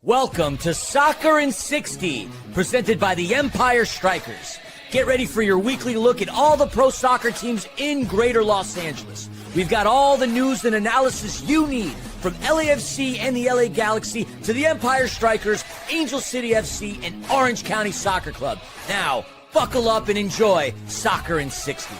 Welcome to Soccer in 60, presented by the Empire Strykers. Get ready for your weekly look at all the pro soccer teams in Greater Los Angeles. We've got all the news and analysis you need, from LAFC and the LA Galaxy to the Empire Strykers, Angel City FC, and Orange County Soccer Club. Now, buckle up and enjoy Soccer in 60.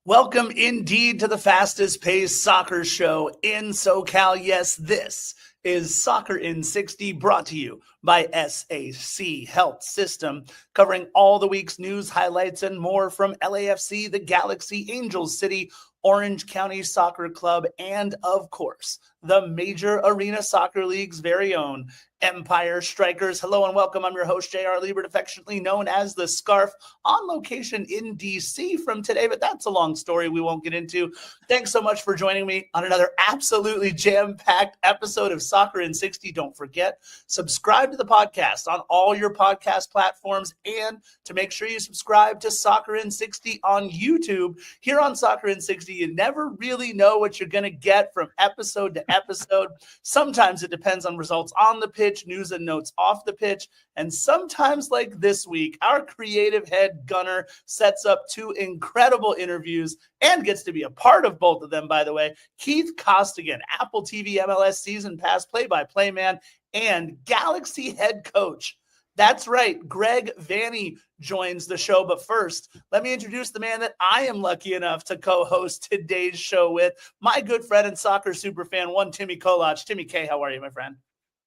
Welcome indeed to the fastest paced soccer show in SoCal. Yes, this is Soccer in 60, brought to you by SAC Health System, covering all the week's news, highlights, and more from LAFC, the Galaxy, Angel City, Orange County Soccer Club, and of course, the Major Arena Soccer League's very own Empire Strykers. Hello and welcome. I'm your host, JR Liebert, affectionately known as the Scarf, on location in DC from today, but that's a long story we won't get into. Thanks so much for joining me on another absolutely jam-packed episode of Soccer in 60. Don't forget, subscribe to the podcast on all your podcast platforms, and to make sure you subscribe to Soccer in 60 on YouTube. Here on Soccer in 60, you never really know what you're going to get from episode to episode. Sometimes it depends on results on the pitch, news and notes off the pitch, and sometimes, like this week, our creative head gunner sets up two incredible interviews and gets to be a part of both of them, by the way. Keith Costigan, Apple TV MLS Season Pass play-by-play man and Galaxy head coach. That's right, Greg Vanney joins the show. But first, let me introduce the man that I am lucky enough to co-host today's show with, my good friend and soccer superfan, one Timmy Kolach. Timmy K, how are you, my friend?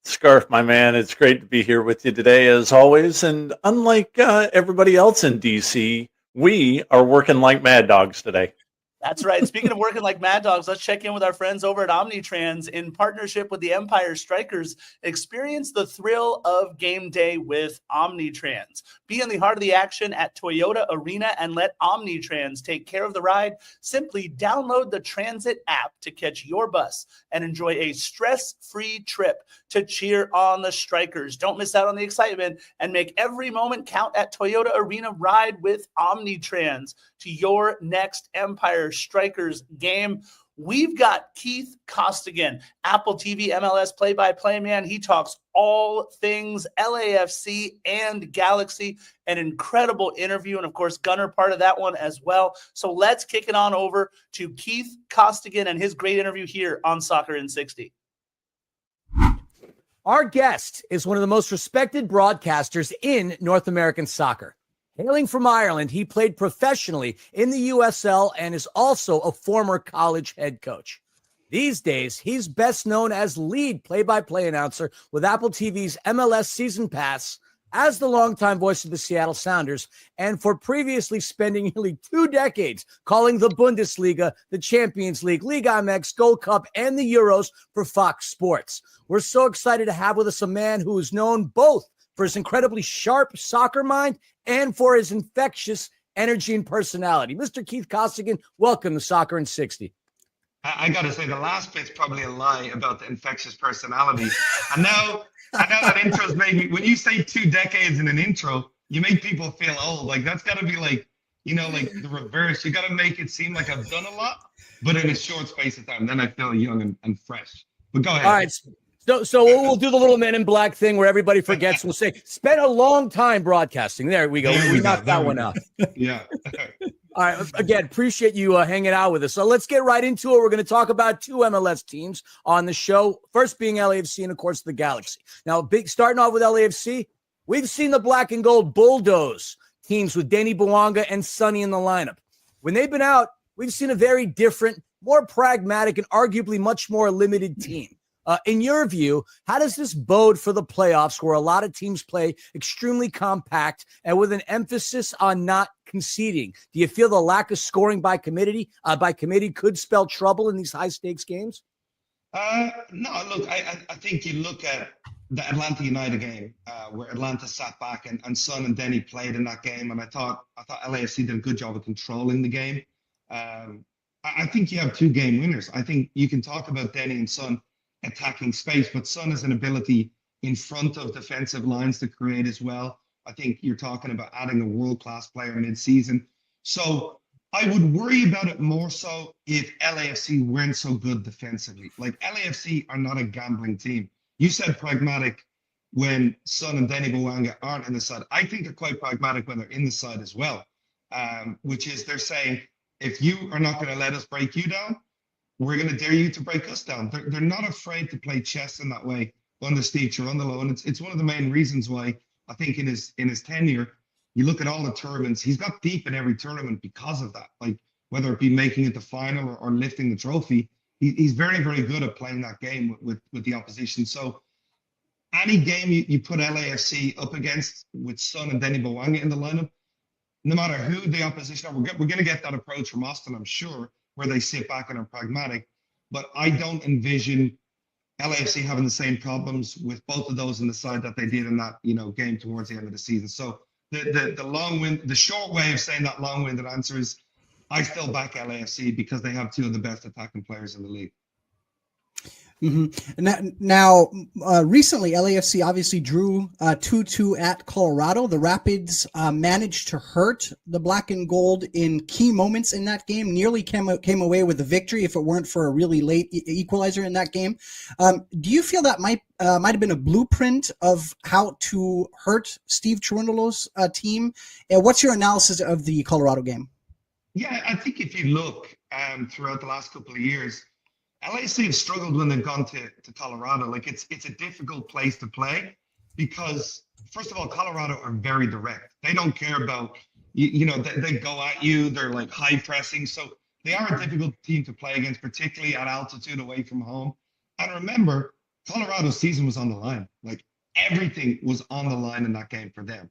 Scarf, my man, it's great to be here with you today, as always. And unlike everybody else in DC, we are working like mad dogs today. That's right. Speaking of working like mad dogs, let's check in with our friends over at Omnitrans in partnership with the Empire Strykers. Experience the thrill of game day with Omnitrans. Be in the heart of the action at Toyota Arena and let Omnitrans take care of the ride. Simply download the Transit app to catch your bus and enjoy a stress-free trip to cheer on the Strykers. Don't miss out on the excitement and make every moment count at Toyota Arena. Ride with Omnitrans to your next Empire Strykers game. We've got Keith Costigan, Apple TV MLS play-by-play man. He talks all things LAFC and Galaxy. An incredible interview, and of course, Gunner part of that one as well. So let's kick it on over to Keith Costigan and his great interview here on Soccer in 60. Our guest is one of the most respected broadcasters in North American soccer. Hailing from Ireland, he played professionally in the USL and is also a former college head coach. These days, he's best known as lead play-by-play announcer with Apple TV's MLS Season Pass, as the longtime voice of the Seattle Sounders, and for previously spending nearly 2 decades calling the Bundesliga, the Champions League, Liga MX, Gold Cup, and the Euros for Fox Sports. We're so excited to have with us a man who is known both for his incredibly sharp soccer mind and for his infectious energy and personality. Mr. Keith Costigan, welcome to Soccer in 60. I got to say, the last bit's probably a lie about the infectious personality. I know that intro's made me, when you say 2 decades in an intro, you make people feel old. Like, that's got to be like, like the reverse. You got to make it seem like I've done a lot, but in a short space of time. Then I feel young and fresh. But go ahead. All right. So we'll do the little Men in Black thing where everybody forgets. We'll say, spent a long time broadcasting. There we go. We knocked that one out. Yeah. All right. Again, appreciate you hanging out with us. So let's get right into it. We're going to talk about 2 MLS teams on the show. First being LAFC and, of course, the Galaxy. Now, starting off with LAFC, we've seen the black and gold bulldoze teams with Danny Bouanga and Sonny in the lineup. When they've been out, we've seen a very different, more pragmatic, and arguably much more limited team. In your view, how does this bode for the playoffs where a lot of teams play extremely compact and with an emphasis on not conceding? Do you feel the lack of scoring by committee could spell trouble in these high-stakes games? No, look, I think you look at the Atlanta United game where Atlanta sat back and Son and Denny played in that game, and I thought LAFC did a good job of controlling the game. I think you have 2 game winners. I think you can talk about Denny and Son attacking space, but Son has an ability in front of defensive lines to create as well. I think you're talking about adding a world-class player mid-season. So I would worry about it more so if LAFC weren't so good defensively. Like LAFC are not a gambling team. You said pragmatic when Son and Denny Bwanga aren't in the side. I think they're quite pragmatic when they're in the side as well, which is they're saying, if you are not going to let us break you down, we're going to dare you to break us down. They're not afraid to play chess in that way under Steve Cherundolo. And it's one of the main reasons why I think in his tenure, you look at all the tournaments, he's got deep in every tournament because of that. Like whether it be making it the final or lifting the trophy, he's very, very good at playing that game with the opposition. So any game you put LAFC up against with Son and Denny Bwanga in the lineup, no matter who the opposition are, we're going to get that approach from Austin, I'm sure, where they sit back and are pragmatic. But I don't envision LAFC having the same problems with both of those in the side that they did in that game towards the end of the season. So the short way of saying that long-winded answer is I still back LAFC because they have two of the best attacking players in the league. Mm-hmm. Now, recently, LAFC obviously drew 2-2 at Colorado. The Rapids managed to hurt the Black and Gold in key moments in that game, nearly came away with the victory if it weren't for a really late equalizer in that game. Do you feel that might have been a blueprint of how to hurt Steve Cherundolo's team? What's your analysis of the Colorado game? Yeah, I think if you look throughout the last couple of years, LAFC have struggled when they've gone to Colorado. Like it's a difficult place to play because, first of all, Colorado are very direct. They don't care about, they go at you. They're like high pressing. So they are a difficult team to play against, particularly at altitude away from home. And remember, Colorado's season was on the line. Like everything was on the line in that game for them.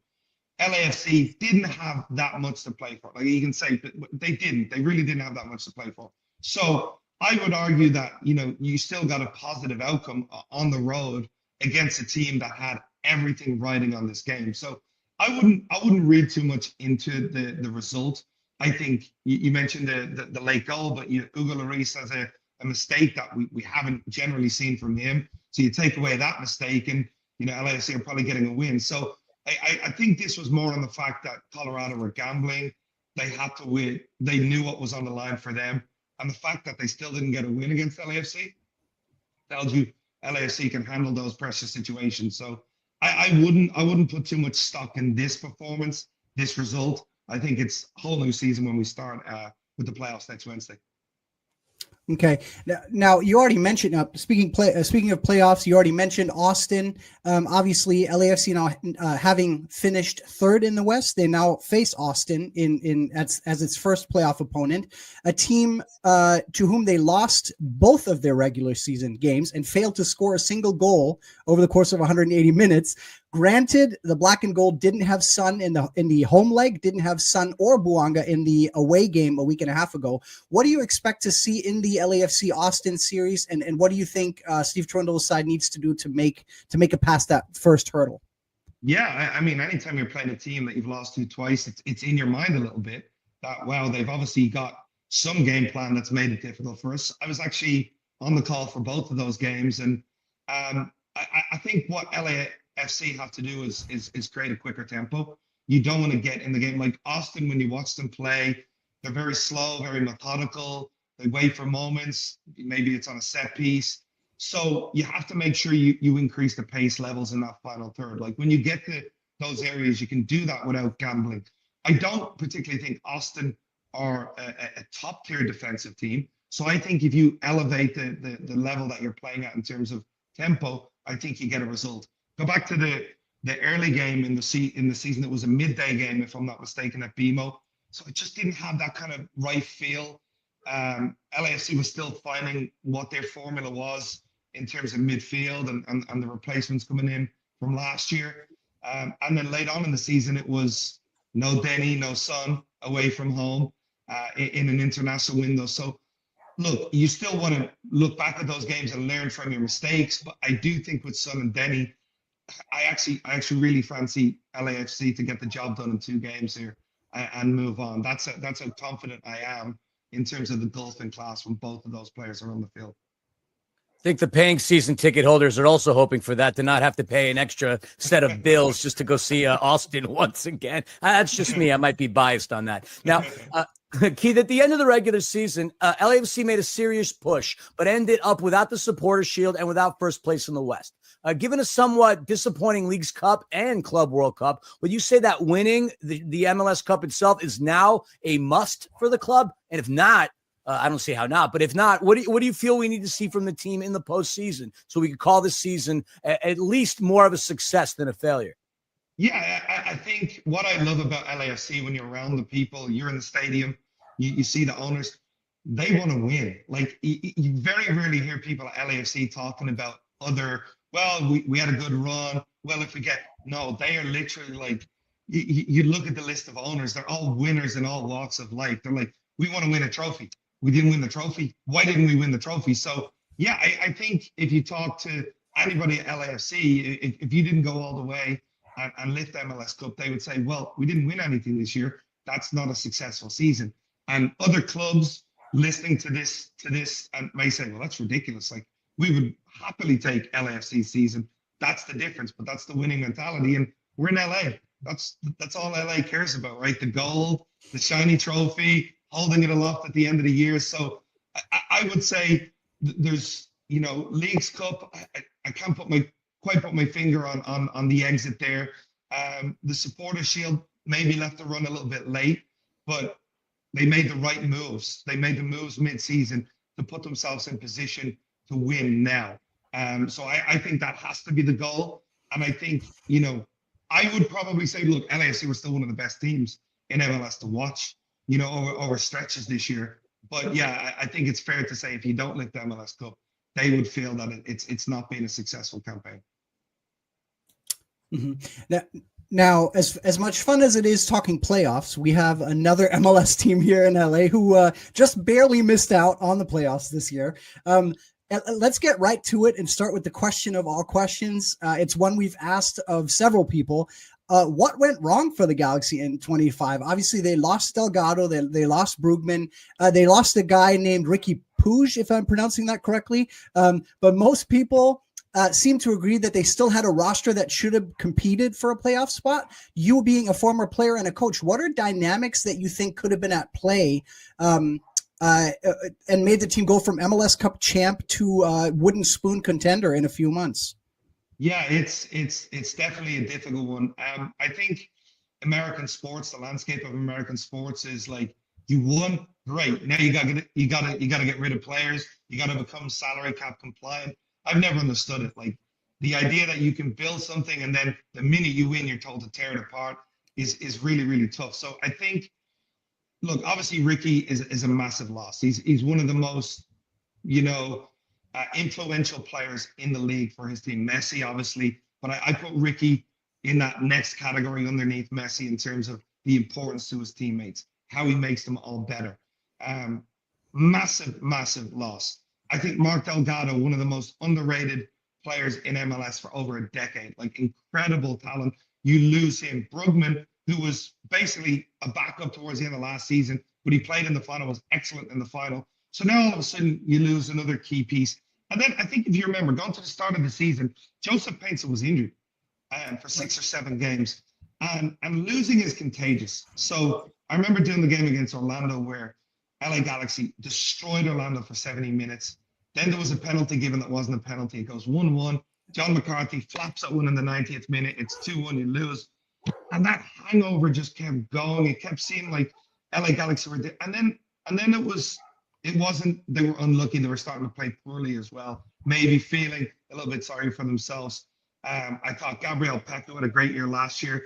LAFC didn't have that much to play for. Like you can say, but they didn't. They really didn't have that much to play for. So I would argue that, you still got a positive outcome on the road against a team that had everything riding on this game. So I wouldn't read too much into the result. I think you mentioned the late goal, but Hugo Lloris has a mistake that we haven't generally seen from him. So you take away that mistake and, LAFC are probably getting a win. So I think this was more on the fact that Colorado were gambling. They had to win. They knew what was on the line for them. And the fact that they still didn't get a win against LAFC tells you LAFC can handle those pressure situations. So I wouldn't put too much stock in this performance, this result. I think it's a whole new season when we start with the playoffs next Wednesday. Okay. Now you already mentioned speaking of playoffs, you already mentioned Austin. Obviously, LAFC now having finished third in the West, they now face Austin as its first playoff opponent, a team to whom they lost both of their regular season games and failed to score a single goal over the course of 180 minutes. Granted, the Black and Gold didn't have Son in the home leg, didn't have Son or Bwanga in the away game a week and a half ago. What do you expect to see in the LAFC Austin series, and what do you think Steve Cherundolo's side needs to do to make it past that first hurdle? Yeah, I mean, anytime you're playing a team that you've lost to twice, it's in your mind a little bit that, wow, they've obviously got some game plan that's made it difficult for us. I was actually on the call for both of those games, and I think what LAFC have to do is create a quicker tempo. You don't want to get in the game like Austin. When you watch them play, they're very slow, very methodical. They wait for moments. Maybe it's on a set piece. So you have to make sure you increase the pace levels in that final third. Like when you get to those areas, you can do that without gambling. I don't particularly think Austin are a top tier defensive team. So I think if you elevate the level that you're playing at in terms of tempo, I think you get a result. Go back to the early game in the season. It was a midday game, if I'm not mistaken, at BMO. So it just didn't have that kind of right feel. LAFC was still finding what their formula was in terms of midfield and the replacements coming in from last year. And then late on in the season, it was no Denny, no Son away from home in an international window. So look, you still want to look back at those games and learn from your mistakes. But I do think with Son and Denny, I actually really fancy LAFC to get the job done in 2 games here and move on. That's how confident I am in terms of the gulf in class when both of those players are on the field. I think the paying season ticket holders are also hoping for that, to not have to pay an extra set of bills just to go see Austin once again. That's just me. I might be biased on that. Now, Keith, at the end of the regular season, LAFC made a serious push, but ended up without the Supporter Shield and without first place in the West. Given a somewhat disappointing Leagues Cup and Club World Cup, would you say that winning the MLS Cup itself is now a must for the club? And if not, I don't see how not, but if not, what do you feel we need to see from the team in the postseason so we can call this season at least more of a success than a failure? Yeah, I think what I love about LAFC, when you're around the people, you're in the stadium, you see the owners, they want to win. Like, you very rarely hear people at LAFC talking about we had a good run. Well, if we no, they are literally like, you look at the list of owners, they're all winners in all walks of life. They're like, we want to win a trophy. We didn't win the trophy. Why didn't we win the trophy? So, yeah, I think if you talk to anybody at LAFC, if you didn't go all the way and lift the MLS Cup, they would say, well, we didn't win anything this year. That's not a successful season. And other clubs listening to this and may say, well, that's ridiculous. Like, we would happily take LAFC's season. That's the difference, but that's the winning mentality. And we're in LA. That's all LA cares about, right? The gold, the shiny trophy, holding it aloft at the end of the year. So I would say there's, Leagues Cup. I can't quite put my finger on the exit there. The Supporter Shield maybe left the run a little bit late, but they made the right moves. They made the moves mid-season to put themselves in position to win now. So I think that has to be the goal. And I think, I would probably say, look, LAFC were still one of the best teams in MLS to watch, over stretches this year. But yeah, I think it's fair to say if you don't lift the MLS Cup, they would feel that it's not been a successful campaign. Mm-hmm. Now, as much fun as it is talking playoffs, we have another MLS team here in LA who just barely missed out on the playoffs this year. Let's get right to it and start with the question of all questions. It's one we've asked of several people. What went wrong for the Galaxy in 25? Obviously, they lost Delgado. They lost Brugman. They lost a guy named Ricky Puig, if I'm pronouncing that correctly. But most people seem to agree that they still had a roster that should have competed for a playoff spot. You being a former player and a coach, what are dynamics that you think could have been at play and made the team go from MLS Cup champ to wooden spoon contender in a few months? Yeah, it's definitely a difficult one. I think American sports, the landscape of American sports is like, you won, great. Now you gotta get rid of players. You gotta become salary cap compliant. I've never understood it. Like, the idea that you can build something and then the minute you win, you're told to tear it apart is really, really tough. So I think, look, obviously Ricky is a massive loss. He's one of the most, influential players in the league for his team. Messi, obviously, but I put Ricky in that next category underneath Messi in terms of the importance to his teammates, how he makes them all better. Massive, massive loss. I think Mark Delgado, one of the most underrated players in MLS for over a decade, like, incredible talent. You lose him. Brugman, who was basically a backup towards the end of last season, but he played in the final, was excellent in the final. So now all of a sudden you lose another key piece. And then I think if you remember, going to the start of the season, Joseph Painter was injured for 6 or 7 games. And losing is contagious. So I remember doing the game against Orlando where LA Galaxy destroyed Orlando for 70 minutes. Then there was a penalty given that wasn't a penalty. It goes 1-1. John McCarthy flaps that one in the 90th minute. It's 2-1, you lose. And that hangover just kept going. It kept seeming like LA Galaxy were there. And then it wasn't, they were unlucky. They were starting to play poorly as well. Maybe feeling a little bit sorry for themselves. I thought Gabriel Pecco had a great year last year.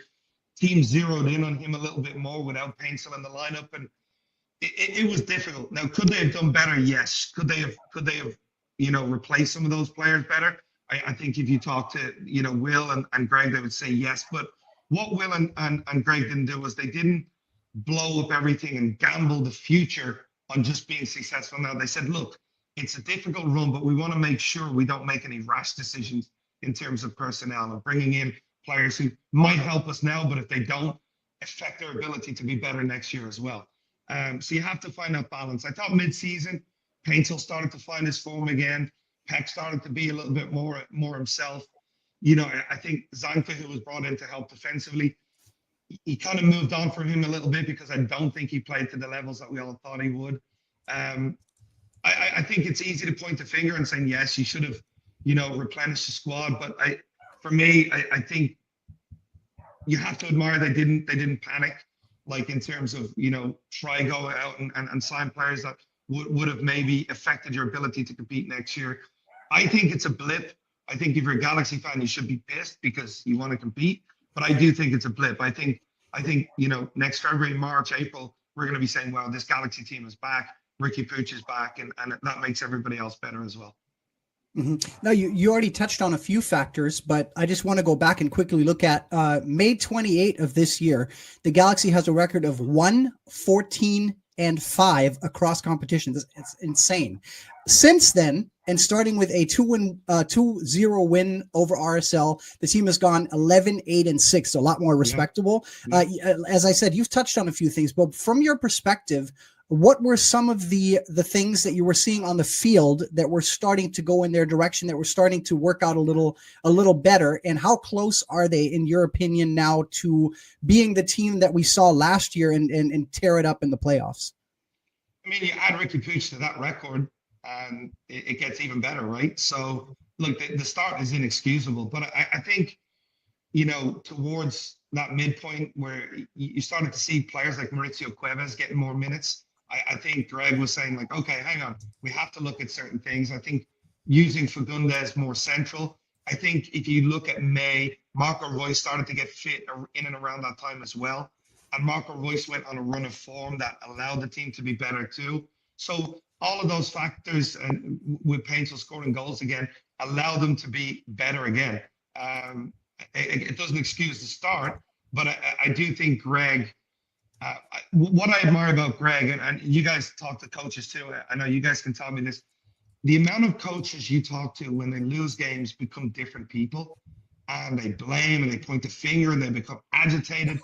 Team zeroed in on him a little bit more without Painter in the lineup. And it was difficult. Now, could they have done better? Yes. Could they have replaced some of those players better? I think if you talk to, Will and Greg, they would say yes. But what Will and Greg didn't do was they didn't blow up everything and gamble the future on just being successful. Now, they said, look, it's a difficult run, but we want to make sure we don't make any rash decisions in terms of personnel and bringing in players who might help us now, but if they don't, affect their ability to be better next year as well. So you have to find that balance. I thought mid-season, Painter started to find his form again. Peck started to be a little bit more himself. I think Zanka, who was brought in to help defensively, he kind of moved on from him a little bit because I don't think he played to the levels that we all thought he would. I think it's easy to point the finger and saying, yes, you should have, replenished the squad. But for me, I think you have to admire they didn't panic, like in terms of, try go out and sign players that would have maybe affected your ability to compete next year. I think it's a blip. I think if you're a Galaxy fan, you should be pissed because you want to compete. But I do think it's a blip. I think next February, March, April, we're going to be saying, well, this Galaxy team is back. Ricky Pooch is back, and that makes everybody else better as well. Mm-hmm. Now, you already touched on a few factors, but I just want to go back and quickly look at May 28 of this year. The Galaxy has a record of 1-14-5 across competitions. It's insane. Since then, and starting with a 2-0 win over RSL, the team has gone 11-8-6, so a lot more respectable. Yeah. As I said, you've touched on a few things, but from your perspective, what were some of the things that you were seeing on the field that were starting to go in their direction, that were starting to work out a little better? And how close are they, in your opinion, now to being the team that we saw last year and tear it up in the playoffs? I mean, you add Ricky Pooch to that record, and it gets even better, right? So, look, the start is inexcusable. But I think, towards that midpoint where you started to see players like Mauricio Cuevas getting more minutes, I think Greg was saying, like, okay, hang on, we have to look at certain things. I think using Fagundes more central. I think if you look at May, Marco Reus started to get fit in and around that time as well. And Marco Reus went on a run of form that allowed the team to be better too. So all of those factors, and with Paintsel scoring goals again, allow them to be better again. It doesn't excuse the start, but I do think Greg, what I admire about Greg, and you guys talk to coaches too, I know you guys can tell me this, the amount of coaches you talk to when they lose games become different people, and they blame and they point the finger and they become agitated.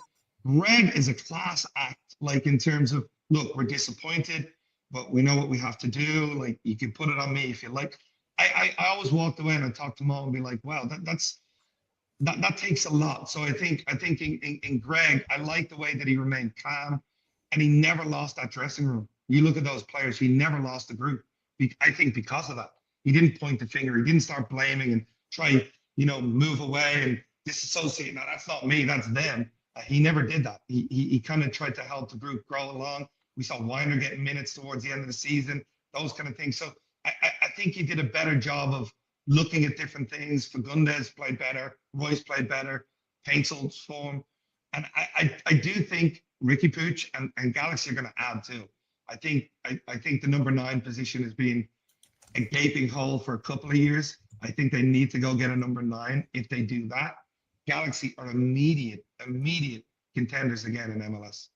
Greg is a class act, like in terms of, look, we're disappointed, but we know what we have to do. Like, you can put it on me if you like. I always walked away and I talked to Mo and be like, wow, that takes a lot. So I think in Greg, I like the way that he remained calm, and he never lost that dressing room. You look at those players, he never lost the group. I think because of that, he didn't point the finger. He didn't start blaming and try, move away and disassociate. Now, that's not me, that's them. He never did that. He kind of tried to help the group grow along. We saw Weiner getting minutes towards the end of the season, those kind of things. So I think he did a better job of looking at different things. Fagundes played better. Royce played better. Paintsel's form. And I do think Ricky Pooch and Galaxy are going to add too. I think the number 9 position has been a gaping hole for a couple of years. I think they need to go get a number 9. If they do that, Galaxy are immediate contenders again in MLS.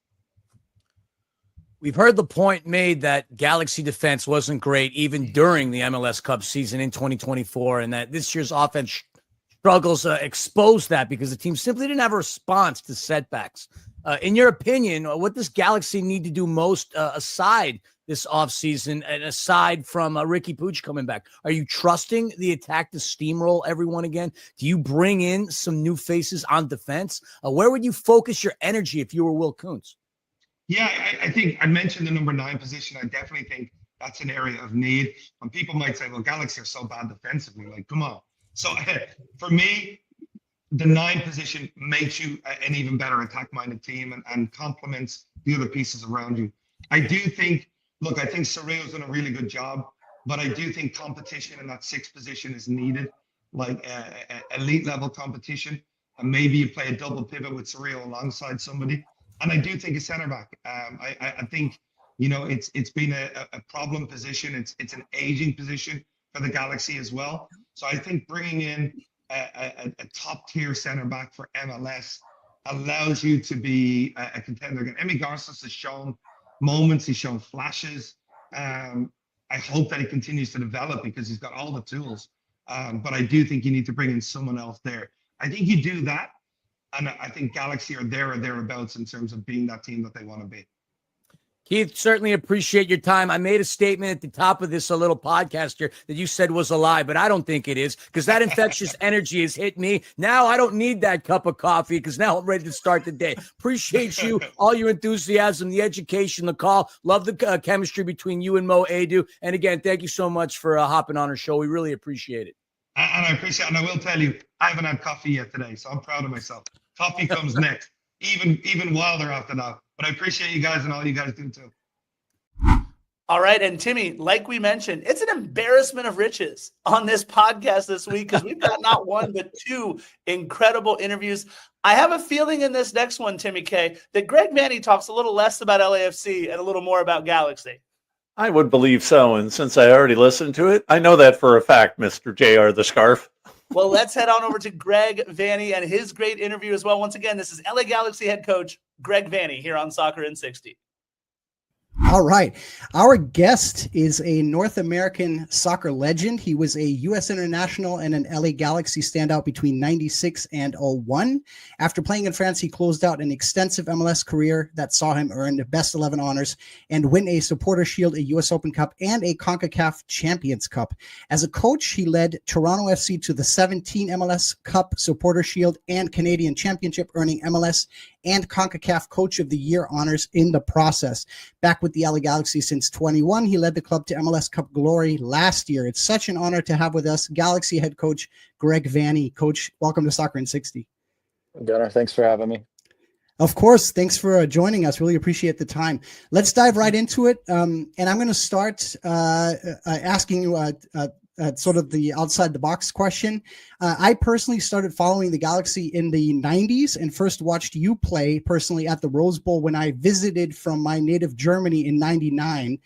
We've heard the point made that Galaxy defense wasn't great even during the MLS Cup season in 2024, and that this year's offense struggles exposed that because the team simply didn't have a response to setbacks. In your opinion, what does Galaxy need to do most aside this offseason and aside from Ricky Pooch coming back? Are you trusting the attack to steamroll everyone again? Do you bring in some new faces on defense? Where would you focus your energy if you were Will Kuntz? Yeah, I think I mentioned the number 9 position. I definitely think that's an area of need. And people might say, well, Galaxy are so bad defensively. Like, come on. So for me, the 9 position makes you an even better attack-minded team and complements the other pieces around you. I do think, I think Cerrillo's done a really good job, but I do think competition in that 6th position is needed, like elite level competition. And maybe you play a double pivot with Cerrillo alongside somebody. And I do think a center back. I think, it's been a problem position. It's an aging position for the Galaxy as well. So I think bringing in a top tier center back for MLS allows you to be a contender again. Emi Garces has shown moments, he's shown flashes. I hope that he continues to develop because he's got all the tools. But I do think you need to bring in someone else there. I think you do that, and I think Galaxy are there or thereabouts in terms of being that team that they want to be. Keith, certainly appreciate your time. I made a statement at the top of this little podcast here that you said was a lie, but I don't think it is, because that infectious energy has hit me. Now I don't need that cup of coffee, because now I'm ready to start the day. Appreciate you, all your enthusiasm, the education, the call. Love the chemistry between you and Mo Adu. And again, thank you so much for hopping on our show. We really appreciate it. And I appreciate it. And I will tell you, I haven't had coffee yet today, so I'm proud of myself. Coffee comes next, even wilder after that. But I appreciate you guys and all you guys do too. All right. And Timmy, like we mentioned, it's an embarrassment of riches on this podcast this week, because we've got not one, but two incredible interviews. I have a feeling in this next one, Timmy K, that Greg Vanney talks a little less about LAFC and a little more about Galaxy. I would believe so. And since I already listened to it, I know that for a fact, Mr. JR the Scarf. Well, let's head on over to Greg Vanney and his great interview as well. Once again, this is LA Galaxy head coach Greg Vanney here on Soccer in 60. All right. Our guest is a North American soccer legend. He was a U.S. international and an LA Galaxy standout between 96 and 01. After playing in France, he closed out an extensive MLS career that saw him earn the Best 11 honors and win a Supporter Shield, a U.S. Open Cup, and a CONCACAF Champions Cup. As a coach, he led Toronto FC to the 17 MLS Cup, Supporter Shield, and Canadian Championship, earning MLS and CONCACAF Coach of the Year honors in the process. Back with the LA Galaxy since 21, he led the club to MLS Cup glory last year. It's such an honor to have with us Galaxy head coach Greg Vanney. Coach, welcome to Soccer in 60. Gunnar, thanks for having me. Of course. Thanks for joining us. Really appreciate the time. Let's dive right into it. And I'm going to start asking you sort of the outside the box question. I personally started following the Galaxy in the 90s and first watched you play personally at the Rose Bowl when I visited from my native Germany in 99.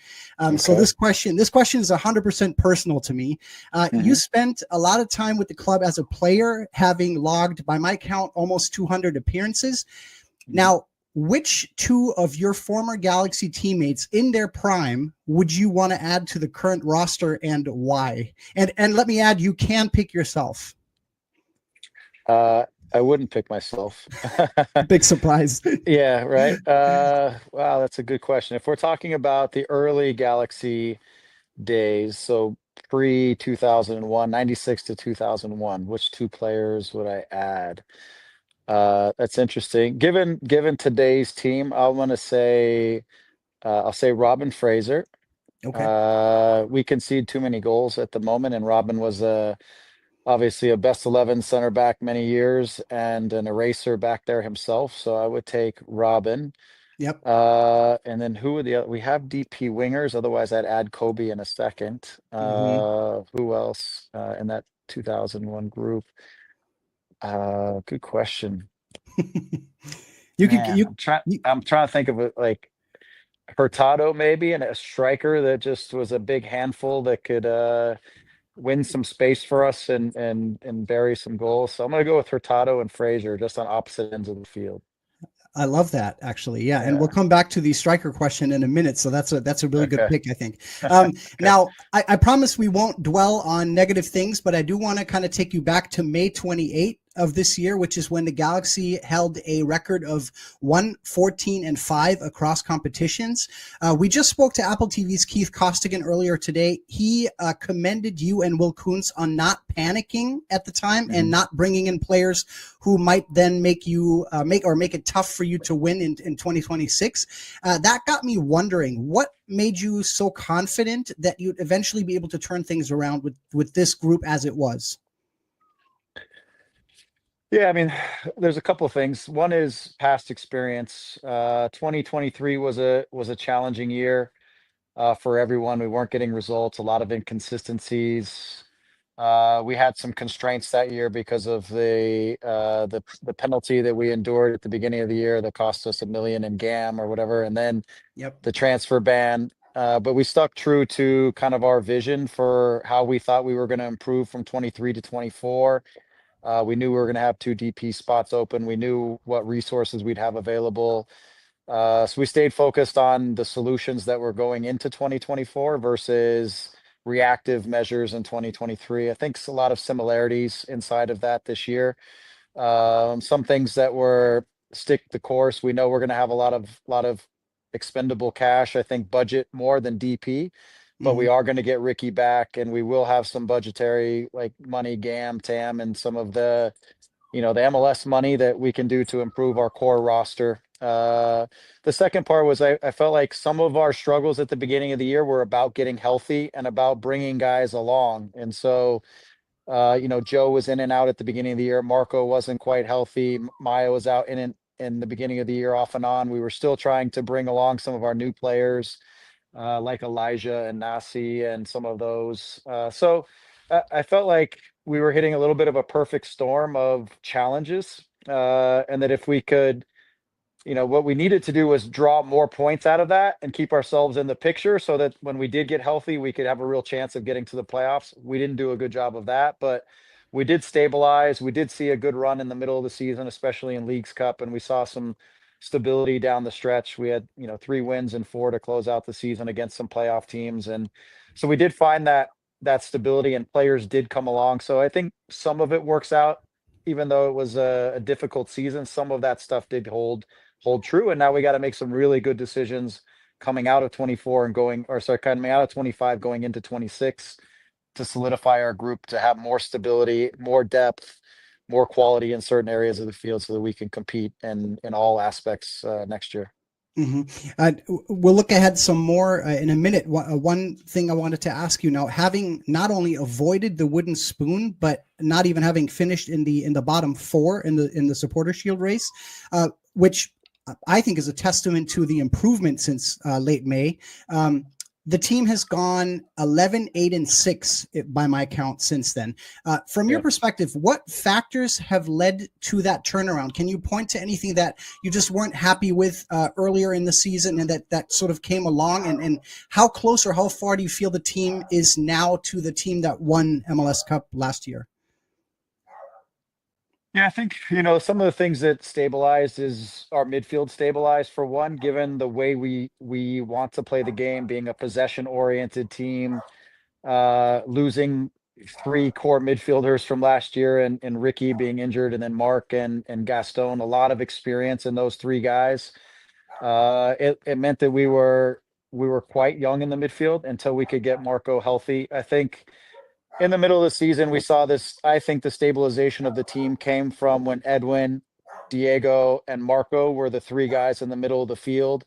So this question is 100% personal to me. You spent a lot of time with the club as a player, having logged, by my count, almost 200 appearances. Now, which two of your former Galaxy teammates in their prime would you want to add to the current roster, and why? And let me add, you can pick yourself. I wouldn't pick myself. Big surprise. Yeah, right. Wow, that's a good question. If we're talking about the early Galaxy days, so pre-2001, 96 to 2001, which two players would I add? That's interesting. Given today's team, I want to say, I'll say Robin Fraser. Okay. We concede too many goals at the moment, and Robin was obviously a best 11 center back many years and an eraser back there himself. So I would take Robin. Yep. And then who are the other? We have DP wingers. Otherwise, I'd add Kobe in a second. Who else in that 2001 group? Good question. I'm trying to think of it, like Hurtado maybe, and a striker that just was a big handful that could win some space for us and bury some goals. So I'm gonna go with Hurtado and Fraser, just on opposite ends of the field. I love that, actually. Yeah. And we'll come back to the striker question in a minute. So that's a really good pick, I think. Now, I promise we won't dwell on negative things, but I do want to kind of take you back to May 28 of this year, which is when the Galaxy held a record of 114-5 across competitions. We just spoke to Apple TV's Keith Costigan earlier today. He commended you and Will Kuntz on not panicking at the time and not bringing in players who might then make you make it tough for you to win in 2026. That got me wondering, what made you so confident that you'd eventually be able to turn things around with this group as it was? Yeah, I mean, there's a couple of things. One is past experience. 2023 was a challenging year for everyone. We weren't getting results, a lot of inconsistencies. We had some constraints that year because of the penalty that we endured at the beginning of the year that cost us $1 million in GAM or whatever, and then the transfer ban. But we stuck true to kind of our vision for how we thought we were going to improve from 23 to 24. We knew we were going to have 2 DP spots open. We knew what resources we'd have available. So we stayed focused on the solutions that were going into 2024 versus reactive measures in 2023. I think a lot of similarities inside of that this year. Some things that were stick the course. We know we're going to have a lot of expendable cash, I think budget more than DP, but we are going to get Ricky back, and we will have some budgetary like money, GAM, TAM, and some of the, the MLS money that we can do to improve our core roster. The second part was I felt like some of our struggles at the beginning of the year were about getting healthy and about bringing guys along. And so, Joe was in and out at the beginning of the year. Marco wasn't quite healthy. Maya was out in the beginning of the year off and on. We were still trying to bring along some of our new players, like Elijah and Nasi and some of those. So I felt like we were hitting a little bit of a perfect storm of challenges, and that if we could, what we needed to do was draw more points out of that and keep ourselves in the picture so that when we did get healthy, we could have a real chance of getting to the playoffs. We didn't do a good job of that, but we did stabilize. We did see a good run in the middle of the season, especially in Leagues Cup, and we saw some stability down the stretch. We had, 3 wins and 4 to close out the season against some playoff teams. And so we did find that stability, and players did come along. So I think some of it works out, even though it was a difficult season. Some of that stuff did hold true. And now we got to make some really good decisions coming out of 24 and coming out of 25, going into 26 to solidify our group, to have more stability, more depth, more quality in certain areas of the field so that we can compete in all aspects next year. We'll look ahead some more in a minute. One thing I wanted to ask you now, having not only avoided the wooden spoon, but not even having finished in the bottom 4 in the Supporter Shield race, which I think is a testament to the improvement since late May. The team has gone 11-8-6 by my count since then. From your perspective, what factors have led to that turnaround? Can you point to anything that you just weren't happy with earlier in the season and that sort of came along? And how close or how far do you feel the team is now to the team that won MLS Cup last year? Yeah, I think, some of the things that stabilized is our midfield stabilized, for one, given the way we want to play the game, being a possession-oriented team, losing 3 core midfielders from last year and Ricky being injured, and then Mark and Gaston, a lot of experience in those 3 guys. It meant that we were quite young in the midfield until we could get Marco healthy. I think in the middle of the season, we saw this. I think the stabilization of the team came from when Edwin, Diego, and Marco were the 3 guys in the middle of the field.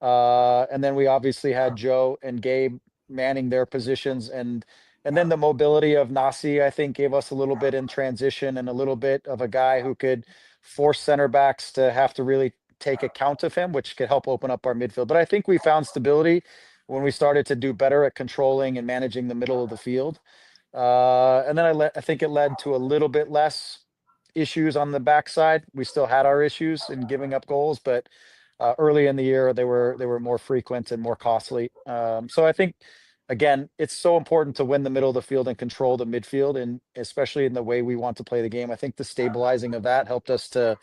And then we obviously had Joe and Gabe manning their positions. And then the mobility of Nasi, I think, gave us a little bit in transition and a little bit of a guy who could force center backs to have to really take account of him, which could help open up our midfield. But I think we found stability when we started to do better at controlling and managing the middle of the field. And then I think it led to a little bit less issues on the backside. We still had our issues in giving up goals, but early in the year they were more frequent and more costly. So I think, again, it's so important to win the middle of the field and control the midfield, and especially in the way we want to play the game. I think the stabilizing of that helped us to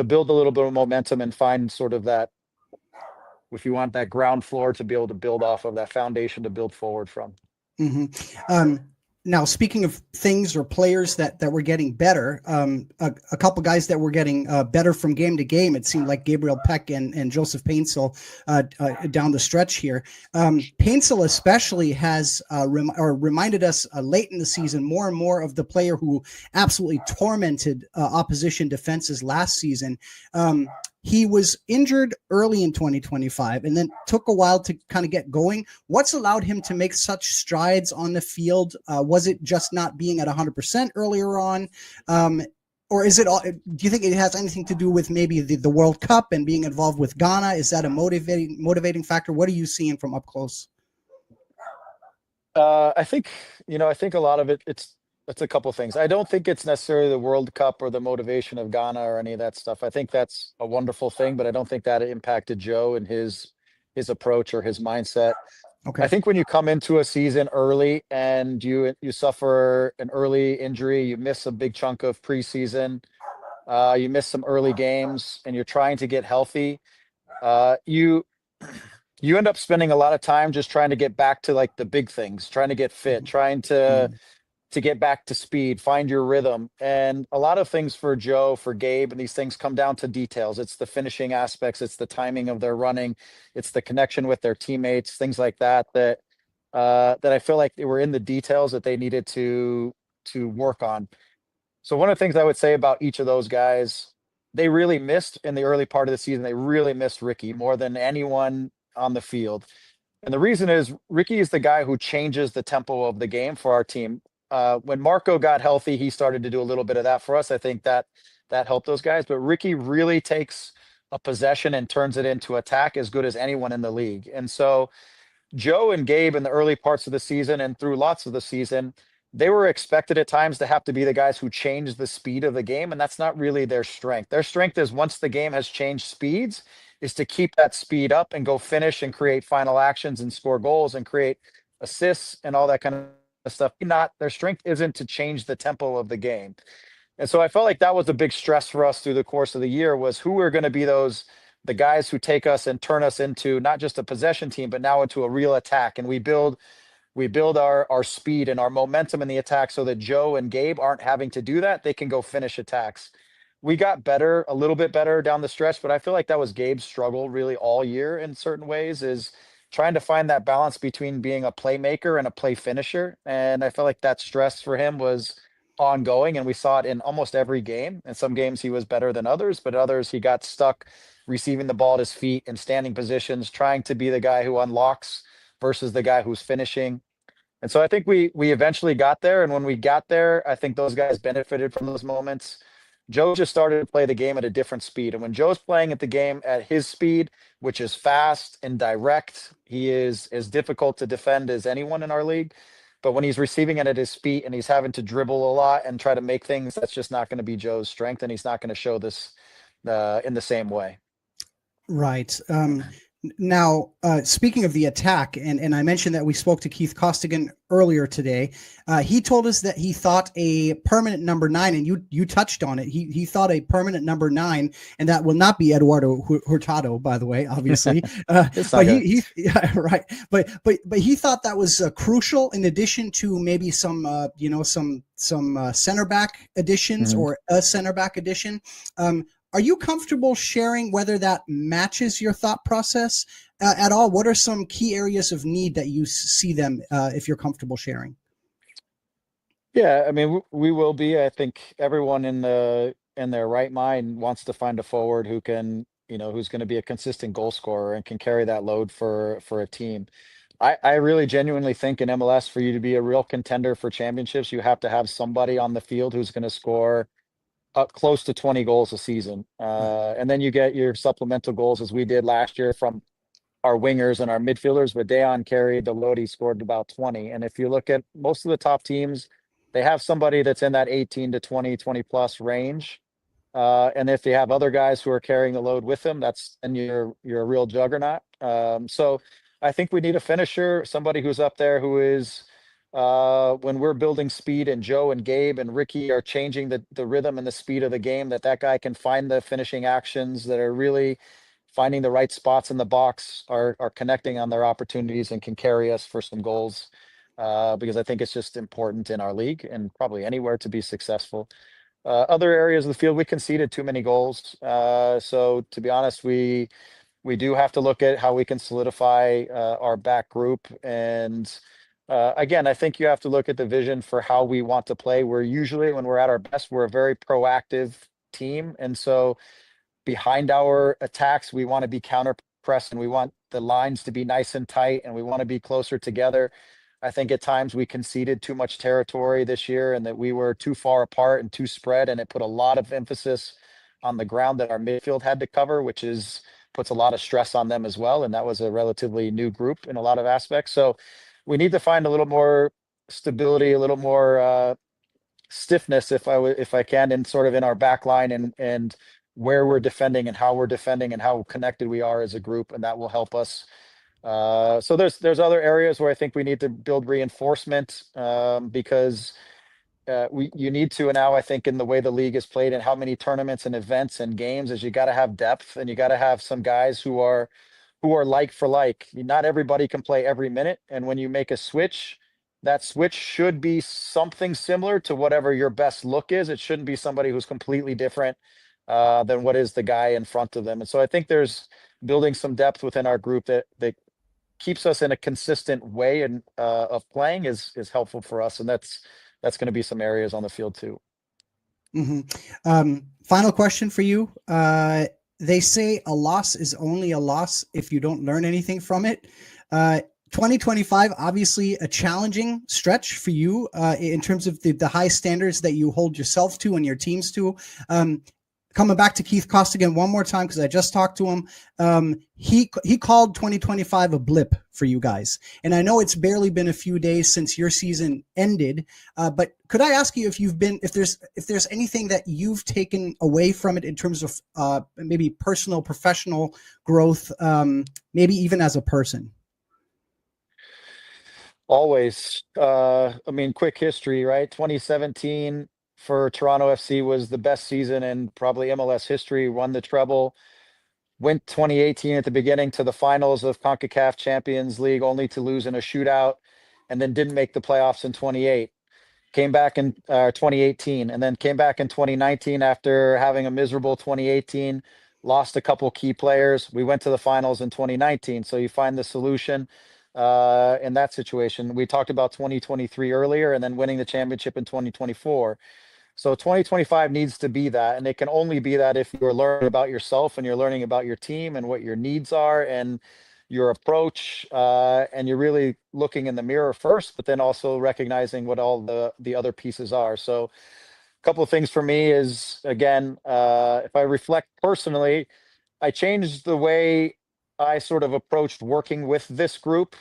build a little bit of momentum and find sort of that, if you want, that ground floor to be able to build off of, that foundation to build forward from. Now, speaking of things or players that were getting better, a couple guys that were getting better from game to game, it seemed like Gabriel Peck and Joseph Paintsel down the stretch here. Paintsel especially has reminded us late in the season more and more of the player who absolutely tormented opposition defenses last season. He was injured early in 2025 and then took a while to kind of get going. What's allowed him to make such strides on the field? Was it just not being at 100% earlier on? Or is it all, do you think it has anything to do with maybe the World Cup and being involved with Ghana? Is that a motivating factor? What are you seeing from up close? I think a lot of it's a couple of things. I don't think it's necessarily the World Cup or the motivation of Ghana or any of that stuff. I think that's a wonderful thing, but I don't think that impacted Joe and his approach or his mindset. Okay. I think when you come into a season early and you suffer an early injury, you miss a big chunk of preseason, you miss some early games, and you're trying to get healthy, you end up spending a lot of time just trying to get back to like the big things, trying to get fit, trying to to get back to speed, find your rhythm. And a lot of things for Joe, for Gabe, and these things come down to details. It's the finishing aspects, it's the timing of their running, it's the connection with their teammates, things like that, that I feel like they were in the details that they needed to work on. So one of the things I would say about each of those guys, they really missed in the early part of the season. They really missed Ricky more than anyone on the field. And the reason is Ricky is the guy who changes the tempo of the game for our team. When Marco got healthy, he started to do a little bit of that for us. I think that helped those guys. But Ricky really takes a possession and turns it into attack as good as anyone in the league. And so Joe and Gabe in the early parts of the season and through lots of the season, they were expected at times to have to be the guys who change the speed of the game, and that's not really their strength. Their strength is once the game has changed speeds, is to keep that speed up and go finish and create final actions and score goals and create assists and all that kind of stuff. Not their strength isn't to change the tempo of the game. And so I felt like that was a big stress for us through the course of the year, was who are going to be the guys who take us and turn us into not just a possession team, but now into a real attack. And we build our speed and our momentum in the attack so that Joe and Gabe aren't having to do that. They can go finish attacks. We got better, a little bit better down the stretch, but I feel like that was Gabe's struggle really all year in certain ways, is trying to find that balance between being a playmaker and a play finisher. And I felt like that stress for him was ongoing, and we saw it in almost every game. In some games he was better than others, but others he got stuck receiving the ball at his feet in standing positions, trying to be the guy who unlocks versus the guy who's finishing. And so I think we eventually got there. And when we got there, I think those guys benefited from those moments. Joe just started to play the game at a different speed. And when Joe's playing at the game at his speed, which is fast and direct, he is as difficult to defend as anyone in our league. But when he's receiving it at his feet and he's having to dribble a lot and try to make things, that's just not going to be Joe's strength. And he's not going to show this in the same way. Right. Now, speaking of the attack, and I mentioned that we spoke to Keith Costigan earlier today. He told us that he thought a permanent number 9, and you touched on it. He thought a permanent number 9, and that will not be Eduardo Hurtado, by the way, obviously. But right. But he thought that was crucial, in addition to maybe some center back additions, or a center back addition. Are you comfortable sharing whether that matches your thought process at all? What are some key areas of need that you see them, if you're comfortable sharing? Yeah, I mean, we will be. I think everyone in their right mind wants to find a forward who can, who's going to be a consistent goal scorer and can carry that load for a team. I really genuinely think in MLS, for you to be a real contender for championships, you have to have somebody on the field who's going to score up close to 20 goals a season. And then you get your supplemental goals, as we did last year, from our wingers and our midfielders. But Dejan carried the load. He scored about 20. And if you look at most of the top teams, they have somebody that's in that 18 to 20 plus range. And if you have other guys who are carrying the load with them, then you're a real juggernaut. So I think we need a finisher, somebody who's up there who is, when we're building speed and Joe and Gabe and Ricky are changing the rhythm and the speed of the game, that guy can find the finishing actions, that are really finding the right spots in the box, are connecting on their opportunities and can carry us for some goals. Because I think it's just important in our league and probably anywhere to be successful. Other areas of the field, we conceded too many goals. So to be honest, we do have to look at how we can solidify our back group. And again, I think you have to look at the vision for how we want to play. We're usually, when we're at our best, we're a very proactive team. And so behind our attacks, we want to be counter press, and we want the lines to be nice and tight, and we want to be closer together. I think at times we conceded too much territory this year, and that we were too far apart and too spread. And it put a lot of emphasis on the ground that our midfield had to cover, which puts a lot of stress on them as well. And that was a relatively new group in a lot of aspects. So we need to find a little more stability, a little more stiffness, if I can, in sort of in our back line and where we're defending and how we're defending and how connected we are as a group, and that will help us. So there's other areas where I think we need to build reinforcement, because you need to now, I think, in the way the league is played and how many tournaments and events and games, is you got to have depth, and you got to have some guys who are like for like. Not everybody can play every minute. And when you make a switch, that switch should be something similar to whatever your best look is. It shouldn't be somebody who's completely different than what is the guy in front of them. And so I think there's building some depth within our group that keeps us in a consistent way and of playing is helpful for us. And that's going to be some areas on the field too. Final question for you. They say a loss is only a loss if you don't learn anything from it. 2025, obviously a challenging stretch for you in terms of the high standards that you hold yourself to and your teams to. Coming back to Keith Costigan one more time, because I just talked to him. He called 2025 a blip for you guys. And I know it's barely been a few days since your season ended, but could I ask you if there's anything that you've taken away from it in terms of maybe personal, professional growth, maybe even as a person? Always. I mean, quick history, right? 2017 for Toronto FC was the best season in probably MLS history, won the treble. Went 2018 at the beginning to the finals of CONCACAF Champions League, only to lose in a shootout, and then didn't make the playoffs in 28. Came back in 2018, and then came back in 2019 after having a miserable 2018, lost a couple key players. We went to the finals in 2019. So you find the solution in that situation. We talked about 2023 earlier, and then winning the championship in 2024. So 2025 needs to be that, and it can only be that if you're learning about yourself and you're learning about your team and what your needs are and your approach, and you're really looking in the mirror first, but then also recognizing what all the other pieces are. So a couple of things for me is, again, if I reflect personally, I changed the way I sort of approached working with this group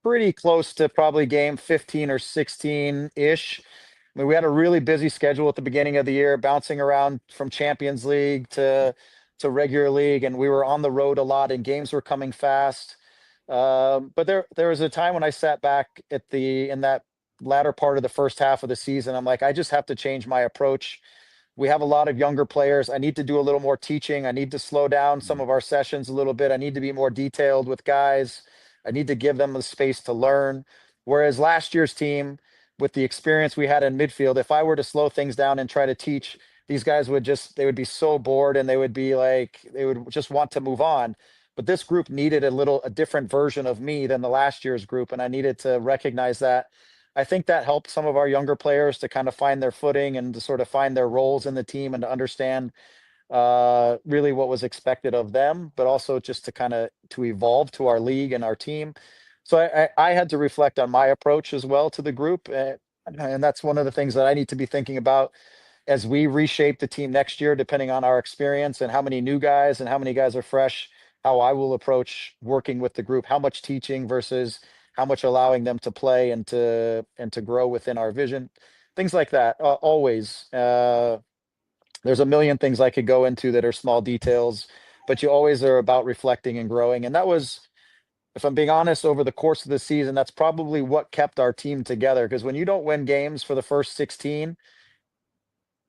pretty close to probably game 15 or 16-ish. I mean, we had a really busy schedule at the beginning of the year, bouncing around from Champions League to regular league, and we were on the road a lot, and games were coming fast. But there was a time when I sat back in that latter part of the first half of the season. I'm like, I just have to change my approach. We have a lot of younger players. I need to do a little more teaching. I need to slow down some of our sessions a little bit. I need to be more detailed with guys. I need to give them the space to learn. Whereas last year's team, with the experience we had in midfield, if I were to slow things down and try to teach, these guys they would be so bored, and they would just want to move on. But this group needed a different version of me than the last year's group. And I needed to recognize that. I think that helped some of our younger players to kind of find their footing and to sort of find their roles in the team and to understand really what was expected of them, but also just to evolve to our league and our team. So I had to reflect on my approach as well to the group. And that's one of the things that I need to be thinking about as we reshape the team next year, depending on our experience and how many new guys and how many guys are fresh, how I will approach working with the group, how much teaching versus how much allowing them to play and to grow within our vision, things like that. Always, there's a million things I could go into that are small details, but you always are about reflecting and growing. And that was, if I'm being honest, over the course of the season, that's probably what kept our team together. Because when you don't win games for the first 16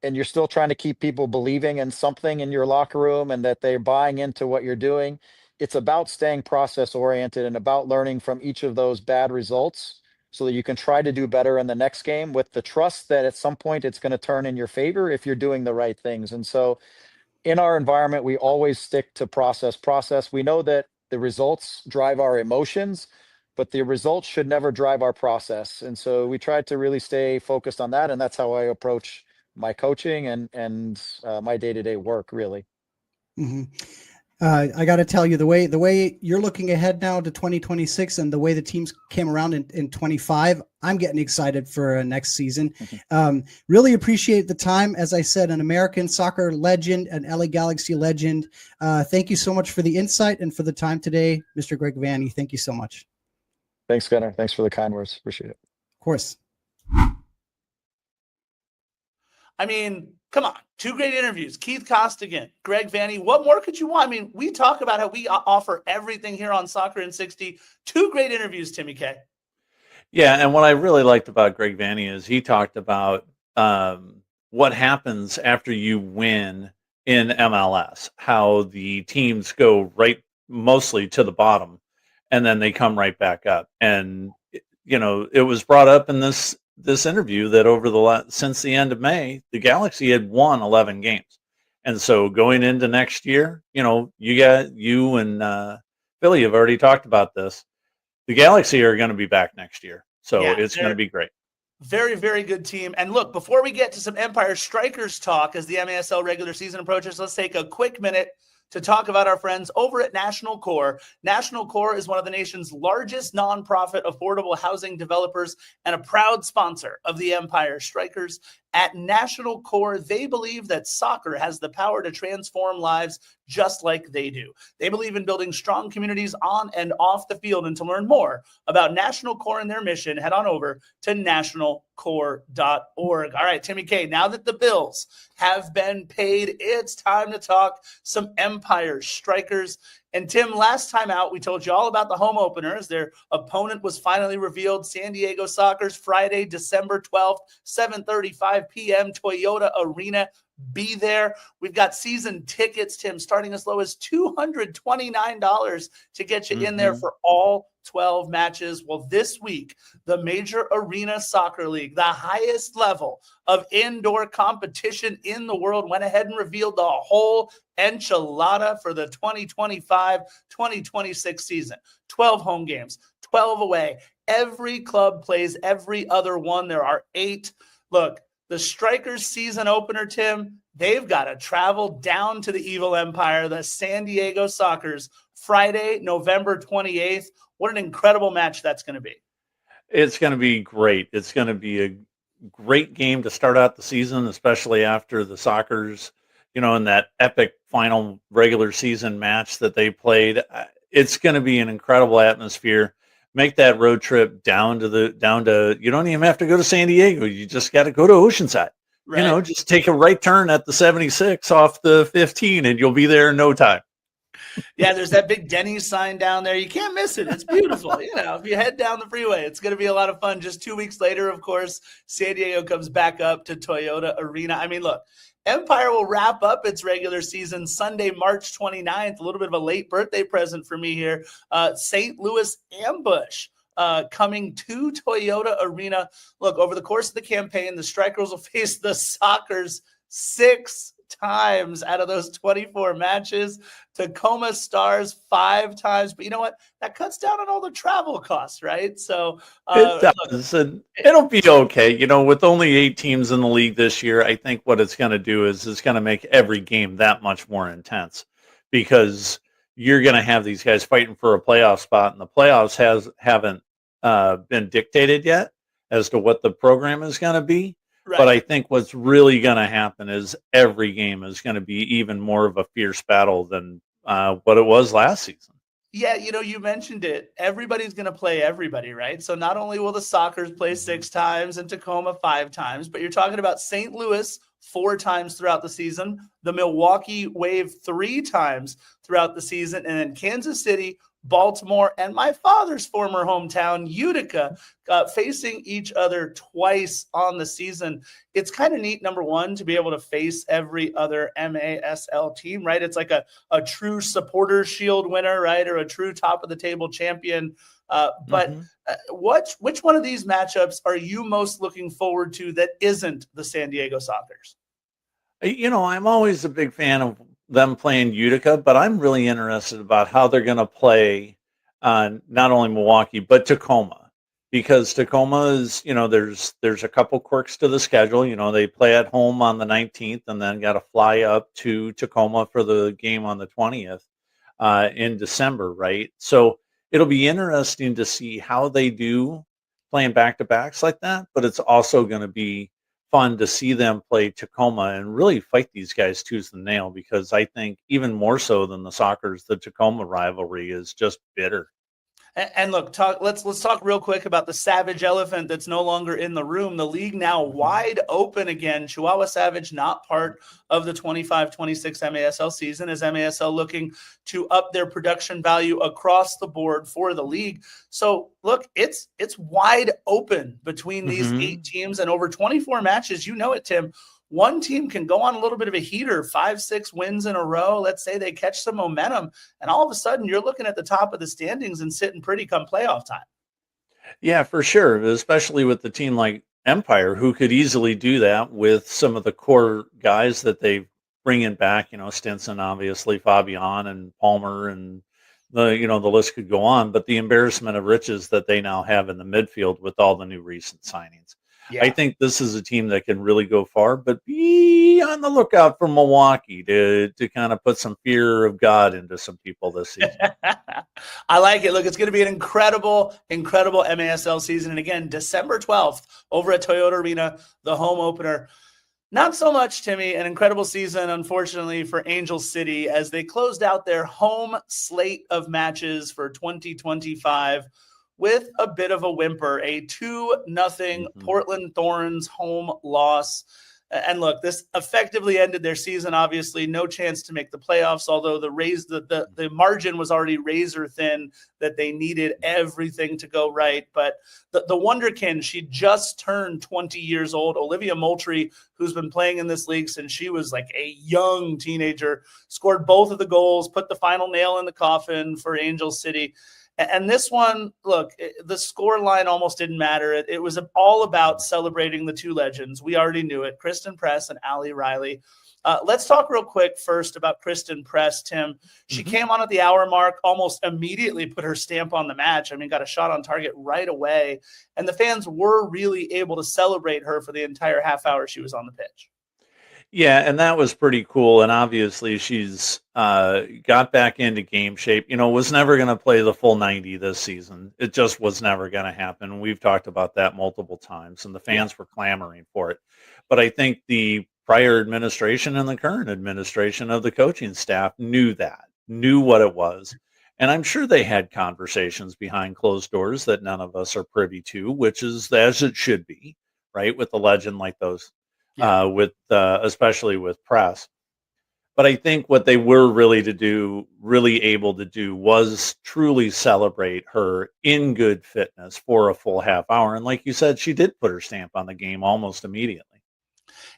and you're still trying to keep people believing in something in your locker room and that they're buying into what you're doing, it's about staying process oriented and about learning from each of those bad results so that you can try to do better in the next game with the trust that at some point it's going to turn in your favor if you're doing the right things. And so in our environment, we always stick to process. We know that the results drive our emotions, but the results should never drive our process. And so we tried to really stay focused on that. And that's how I approach my coaching and my day-to-day work, really. Mm-hmm. I got to tell you, the way you're looking ahead now to 2026 and the way the teams came around in 25, I'm getting excited for next season. Really appreciate the time. As I said, an American soccer legend, an LA Galaxy legend. Thank you so much for the insight and for the time today, Mr. Greg Vanney. Thank you so much. Thanks, Gunnar. Thanks for the kind words. Appreciate it. Of course. I mean, come on. 2 great interviews. Keith Costigan, Greg Vanney. What more could you want? I mean, we talk about how we offer everything here on Soccer in 60. 2 great interviews, Timmy K. Yeah, and what I really liked about Greg Vanney is he talked about what happens after you win in MLS, how the teams go right mostly to the bottom, and then they come right back up. And it was brought up in this interview that since the end of May, the Galaxy had won 11 games. And so going into next year, you and Philly have already talked about this. The Galaxy are going to be back next year. So it's going to be great. Very, very good team. And look, before we get to some Empire Strykers talk as the MASL regular season approaches, let's take a quick minute to talk about our friends over at National Core. National Core is one of the nation's largest nonprofit affordable housing developers and a proud sponsor of the Empire Strykers. At National Core, they believe that soccer has the power to transform lives just like they do. They believe in building strong communities on and off the field. And to learn more about National Core and their mission, head on over to nationalcore.org. All right, Timmy K, now that the bills have been paid, it's time to talk some Empire Strykers. And Tim, last time out, we told you all about the home openers. Their opponent was finally revealed. San Diego Sockers, Friday, December 12th, 7:35 p.m., Toyota Arena. Be there. We've got season tickets, Tim, starting as low as $229 to get you in there for all 12 matches. Well, this week, the Major Arena Soccer League, the highest level of indoor competition in the world, went ahead and revealed the whole enchilada for the 2025-2026 season. 12 home games, 12 away. Every club plays every other one. There are 8. Look, the Strykers season opener, Tim, they've got to travel down to the Evil Empire, the San Diego Sockers, Friday, November 28th. What an incredible match that's going to be. It's going to be great. It's going to be a great game to start out the season, especially after the Sockers, in that epic final regular season match that they played. It's going to be an incredible atmosphere. Make that road trip down to you don't even have to go to San Diego. You just got to go to Oceanside. Right. Just take a right turn at the 76 off the 15 and you'll be there in no time. Yeah, there's that big Denny's sign down there. You can't miss it. It's beautiful. If you head down the freeway, it's going to be a lot of fun. Just 2 weeks later, of course, San Diego comes back up to Toyota Arena. I mean, look, Empire will wrap up its regular season Sunday, March 29th. A little bit of a late birthday present for me here. St. Louis Ambush coming to Toyota Arena. Look, over the course of the campaign, the Strykers will face the Sockers 6 times out of those 24 matches. Tacoma Stars 5 times. But you know what? That cuts down on all the travel costs, right? So it does. And it'll be okay. With only 8 teams in the league this year, I think what it's going to do is it's going to make every game that much more intense because you're going to have these guys fighting for a playoff spot, and the playoffs haven't been dictated yet as to what the program is going to be. Right. But I think what's really going to happen is every game is going to be even more of a fierce battle than what it was last season. Yeah, you mentioned it. Everybody's going to play everybody, right? So not only will the Sockers play 6 times and Tacoma 5 times, but you're talking about St. Louis 4 times throughout the season, the Milwaukee Wave 3 times throughout the season, and then Kansas City, Baltimore, and my father's former hometown, Utica, facing each other twice on the season. It's kind of neat, number one, to be able to face every other MASL team, right? It's like a true supporter shield winner, right? Or a true top of the table champion. Which one of these matchups are you most looking forward to that isn't the San Diego Sockers? I'm always a big fan of them playing Utica, but I'm really interested about how they're going to play not only Milwaukee, but Tacoma, because Tacoma is, there's a couple quirks to the schedule. They play at home on the 19th and then got to fly up to Tacoma for the game on the 20th in December, right? So it'll be interesting to see how they do playing back-to-backs like that, but it's also going to be fun to see them play Tacoma and really fight these guys tooth and nail, because I think even more so than the Sockers, the Tacoma rivalry is just bitter. And look, let's talk real quick about the Savage Elephant that's no longer in the room. The league now wide open again. Chihuahua Savage not part of the 25-26 MASL season, as MASL looking to up their production value across the board for the league. So look, it's wide open between these 8 teams, and over 24 matches. You know it, Tim. One team can go on a little bit of a heater, 5-6 wins in a row. Let's say they catch some momentum, and all of a sudden you're looking at the top of the standings and sitting pretty come playoff time. Yeah, for sure, especially with the team like Empire, who could easily do that with some of the core guys that they bringing back. Stinson, obviously, Fabian and Palmer, and the list could go on. But the embarrassment of riches that they now have in the midfield with all the new recent signings. I Yeah. think this is a team that can really go far, but be on the lookout for Milwaukee to kind of put some fear of God into some people this season. I like it. Look, it's going to be an incredible, incredible MASL season. And again, December 12th over at Toyota Arena, the home opener. Not so much, Timmy. An incredible season, unfortunately, for Angel City as they closed out their home slate of matches for 2025 with a bit of a whimper, a 2-0 Portland Thorns home loss. And look, this effectively ended their season. Obviously, no chance to make the playoffs, although the margin was already razor thin that they needed everything to go right. But the wonderkin, she just turned 20 years old. Olivia Moultrie, who's been playing in this league since she was like a young teenager, scored both of the goals, put the final nail in the coffin for Angel City. And this one, look, the score line almost didn't matter. It was all about celebrating the two legends. We already knew it, Kristen Press and Allie Riley. Let's talk real quick first about Kristen Press, Tim. She came on at the hour mark, almost immediately put her stamp on the match. I mean, got a shot on target right away. And the fans were really able to celebrate her for the entire half hour she was on the pitch. Yeah, and that was pretty cool. And obviously, she's got back into game shape. Was never going to play the full 90 this season. It just was never going to happen. We've talked about that multiple times, and the fans were clamoring for it. But I think the prior administration and the current administration of the coaching staff knew what it was. And I'm sure they had conversations behind closed doors that none of us are privy to, which is as it should be, right? With a legend like those. Especially with Press. But I think what they were really able to do was truly celebrate her in good fitness for a full half hour. And like you said, she did put her stamp on the game almost immediately.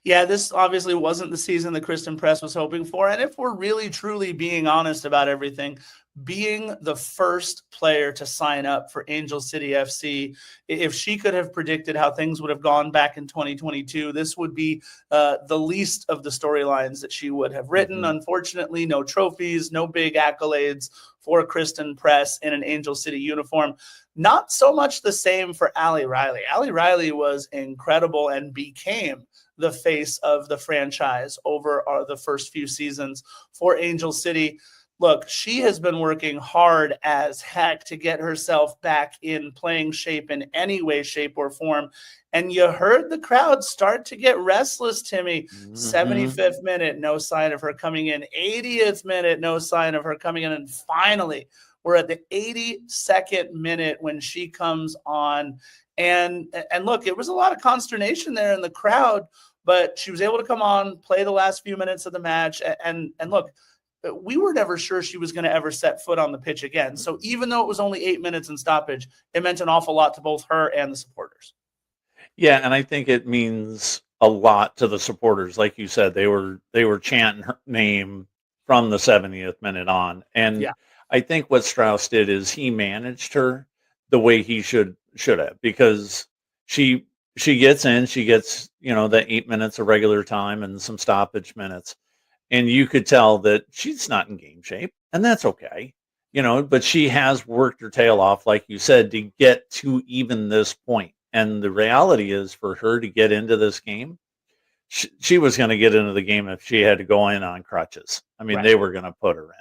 Yeah, this obviously wasn't the season that Kristen Press was hoping for. And if we're really, truly being honest about everything, being the first player to sign up for Angel City FC, if she could have predicted how things would have gone back in 2022, this would be the least of the storylines that she would have written. Unfortunately, no trophies, no big accolades for Kristen Press in an Angel City uniform. Not so much the same for Allie Riley. Allie Riley was incredible and became the face of the franchise over the first few seasons for Angel City. Look, she has been working hard as heck to get herself back in playing shape in any way, shape, or form. And you heard the crowd start to get restless, Timmy. 75th minute, no sign of her coming in. 80th minute, no sign of her coming in. And finally, we're at the 82nd minute when she comes on. And look, it was a lot of consternation there in the crowd, but she was able to come on, play the last few minutes of the match. And look, we were never sure she was going to ever set foot on the pitch again. So even though it was only 8 minutes in stoppage, it meant an awful lot to both her and the supporters. Yeah, and I think it means a lot to the supporters. Like you said, they were chanting her name from the 70th minute on. And I think what Strauss did is he managed her the way he should have, because she gets in, she gets, the 8 minutes of regular time and some stoppage minutes. And you could tell that she's not in game shape, and that's okay, but she has worked her tail off, like you said, to get to even this point. And the reality is, for her to get into this game, she was going to get into the game if she had to go in on crutches. I mean, they were going to put her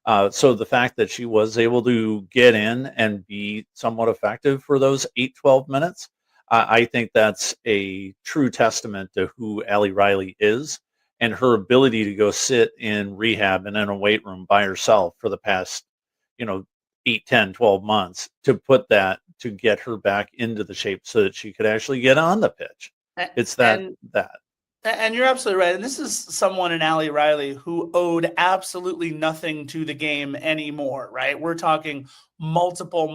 in. So the fact that she was able to get in and be somewhat effective for those 12 minutes, I think that's a true testament to who Allie Riley is. And her ability to go sit in rehab and in a weight room by herself for the past, 8, 10, 12 months to get her back into the shape so that she could actually get on the pitch. It's that. And you're absolutely right. And this is someone in Allie Riley who owed absolutely nothing to the game anymore, right? We're talking multiple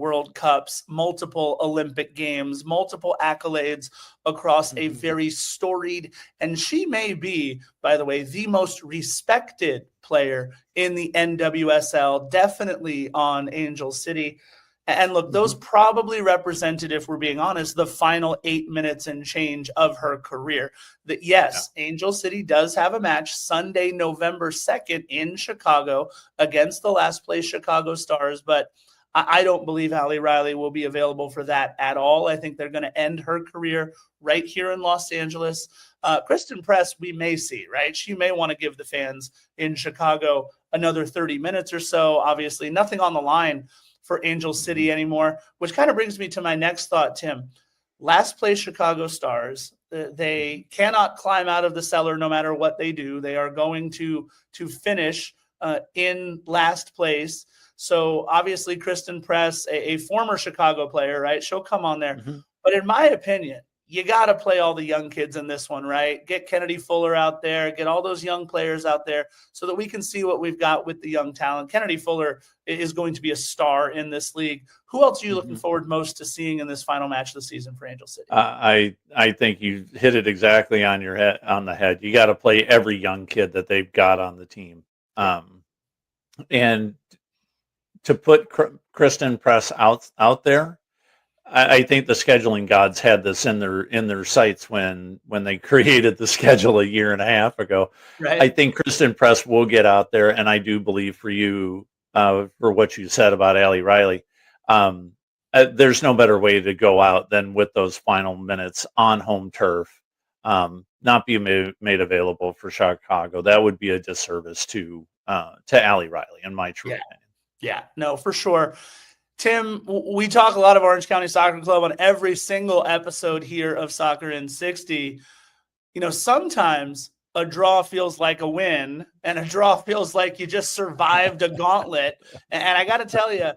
World Cups, multiple Olympic Games, multiple accolades across a very storied, and she may be, by the way, the most respected player in the NWSL, definitely on Angel City. And look, those probably represented, if we're being honest, the final 8 minutes and change of her career. That yes, Angel City does have a match Sunday, November 2nd in Chicago against the last place Chicago Stars, but I don't believe Hallie Riley will be available for that at all. I think they're going to end her career right here in Los Angeles. Kristen Press, we may see, right? She may want to give the fans in Chicago another 30 minutes or so. Obviously, nothing on the line for Angel City anymore, which kind of brings me to my next thought, Tim. Last place Chicago Stars. They cannot climb out of the cellar no matter what they do. They are going to finish in last place. So obviously Kristen Press, a former Chicago player, right? She'll come on there. But in my opinion, you got to play all the young kids in this one, right? Get Kennedy Fuller out there, get all those young players out there so that we can see what we've got with the young talent. Kennedy Fuller is going to be a star in this league. Who else are you looking forward most to seeing in this final match of the season for Angel City? I think you hit it exactly on the head. You got to play every young kid that they've got on the team. And to put Kristen Press out there, I think the scheduling gods had this in their sights when they created the schedule a year and a half ago. Right. I think Kristen Press will get out there, and I do believe for you, for what you said about Hallie Riley, there's no better way to go out than with those final minutes on home turf, not be made available for Chicago. That would be a disservice to Hallie Riley, in my true opinion. Yeah, no, for sure. Tim, we talk a lot of Orange County Soccer Club on every single episode here of Soccer in 60. You know, sometimes a draw feels like a win, and a draw feels like you just survived a gauntlet. And I got to tell you,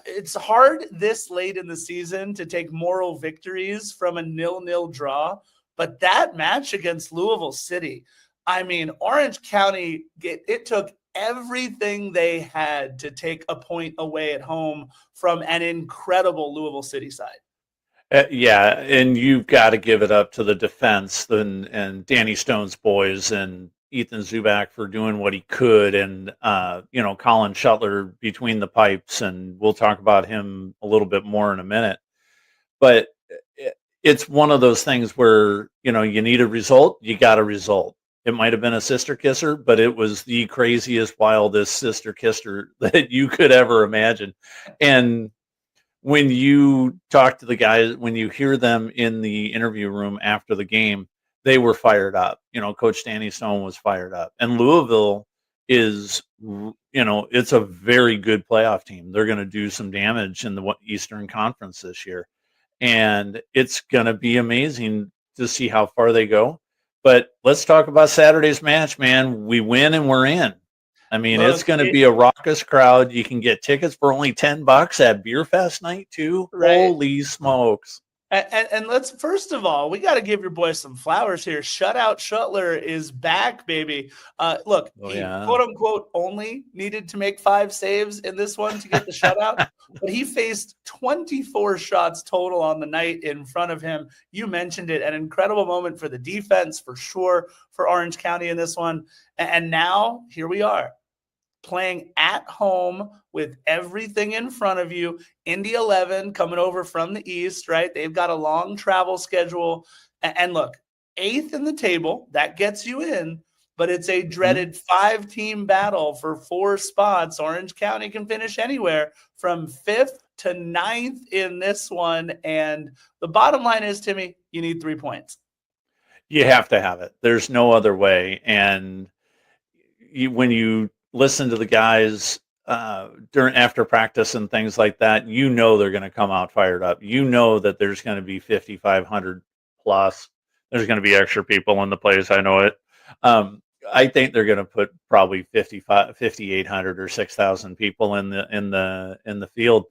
it's hard this late in the season to take moral victories from a 0-0 draw. But that match against Louisville City, I mean, Orange County, it took everything they had to take a point away at home from an incredible Louisville City side. Yeah, and you've got to give it up to the defense and Danny Stone's boys and Ethan Zubak for doing what he could, and Colin Shuttler between the pipes, and we'll talk about him a little bit more in a minute. But it's one of those things where you need a result, you got a result. It might have been a sister kisser, but it was the craziest, wildest sister kisser that you could ever imagine. And when you talk to the guys, when you hear them in the interview room after the game, they were fired up. Coach Danny Stone was fired up. And Louisville is, it's a very good playoff team. They're going to do some damage in the Eastern Conference this year. And it's going to be amazing to see how far they go. But let's talk about Saturday's match, man. We win and we're in. I mean, it's going to be a raucous crowd. You can get tickets for only $10 at Beer Fest night too. Right. Holy smokes. And let's, first of all, we got to give your boy some flowers here. Shutout Shuttler is back, baby. Look, he quote unquote only needed to make 5 saves in this one to get the shutout, but he faced 24 shots total on the night in front of him. You mentioned it, an incredible moment for the defense, for sure, for Orange County in this one. And now here we are, playing at home with everything in front of you. Indy 11 coming over from the East, right? They've got a long travel schedule. And look, 8th in the table, that gets you in, but it's a dreaded 5-team battle for 4 spots. Orange County can finish anywhere from 5th to 9th in this one. And the bottom line is, Timmy, you need 3 points. You have to have it. There's no other way. And when you listen to the guys after practice and things like that, they're going to come out fired up. That there's going to be 5,500 plus. There's going to be extra people in the place. I know it. I think they're going to put probably 5,800 or 6,000 people in the field.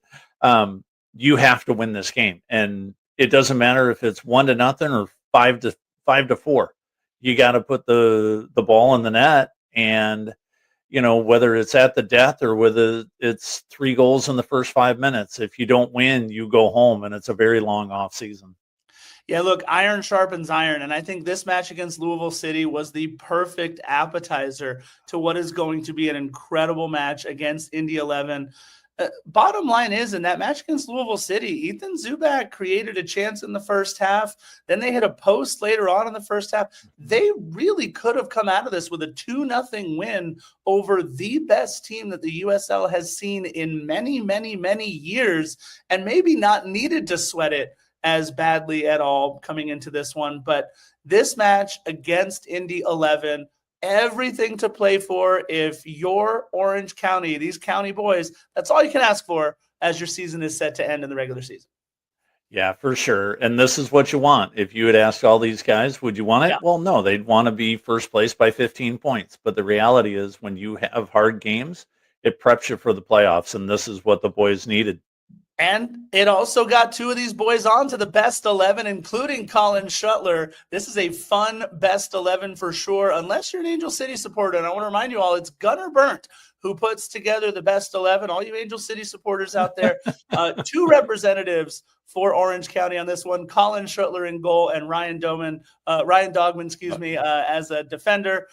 You have to win this game, and it doesn't matter if it's 1-0 or 5-4. You got to put the ball in the net, and whether it's at the death or whether it's 3 goals in the first 5 minutes, if you don't win, you go home, and it's a very long off season. Yeah, look, iron sharpens iron, and I think this match against Louisville City was the perfect appetizer to what is going to be an incredible match against Indy 11. Bottom line is, in that match against Louisville City, Ethan Zubak created a chance in the first half. Then they hit a post later on in the first half. They really could have come out of this with a 2-0 win over the best team that the USL has seen in many, many, many years, and maybe not needed to sweat it as badly at all coming into this one. But this match against Indy 11, everything to play for. If you're Orange County, these county boys, that's all you can ask for as your season is set to end in the regular season. Yeah, for sure. And this is what you want. If you had asked all these guys, would you want it? Yeah. Well, no, they'd want to be first place by 15 points. But the reality is when you have hard games, it preps you for the playoffs. And this is what the boys needed. And it also got two of these boys on to the best 11, including Colin Shuttler. This is a fun best 11 for sure, unless you're an Angel City supporter. And I want to remind you all, it's Gunnar Burnt who puts together the best 11. All you Angel City supporters out there, two representatives for Orange County on this one: Colin Shuttler in goal and Ryan Dogman, as a defender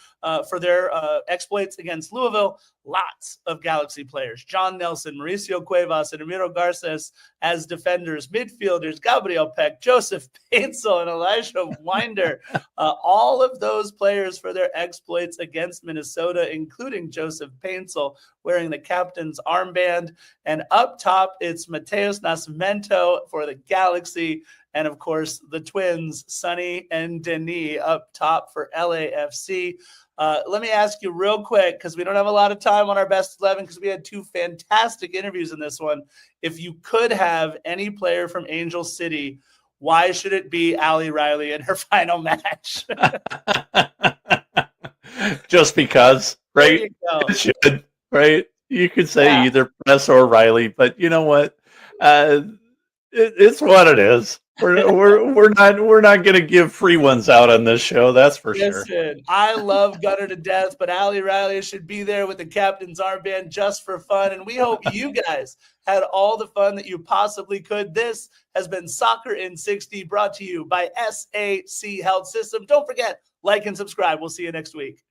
for their exploits against Louisville. Lots of Galaxy players: John Nelson, Mauricio Cuevas, and Ramiro Garces as defenders. Midfielders: Gabriel Peck, Joseph Painzel, and Elijah Winder. All of those players for their exploits against Minnesota, including Joseph Painzel, wearing the captain's armband. And up top, it's Mateus Nascimento for the Galaxy. And, of course, the twins, Sonny and Denis, up top for LAFC. Let me ask you real quick, because we don't have a lot of time on our best 11, because we had two fantastic interviews in this one. If you could have any player from Angel City, why should it be Allie Riley in her final match? Just because, right? It should, right? You could say either Press or Riley, but you know what? It's what it is. We're not going to give free ones out on this show. That's for sure. I love Gunner to death, but Allie Riley should be there with the captain's armband just for fun. And we hope you guys had all the fun that you possibly could. This has been Soccer in 60, brought to you by SAC Health System. Don't forget, like and subscribe. We'll see you next week.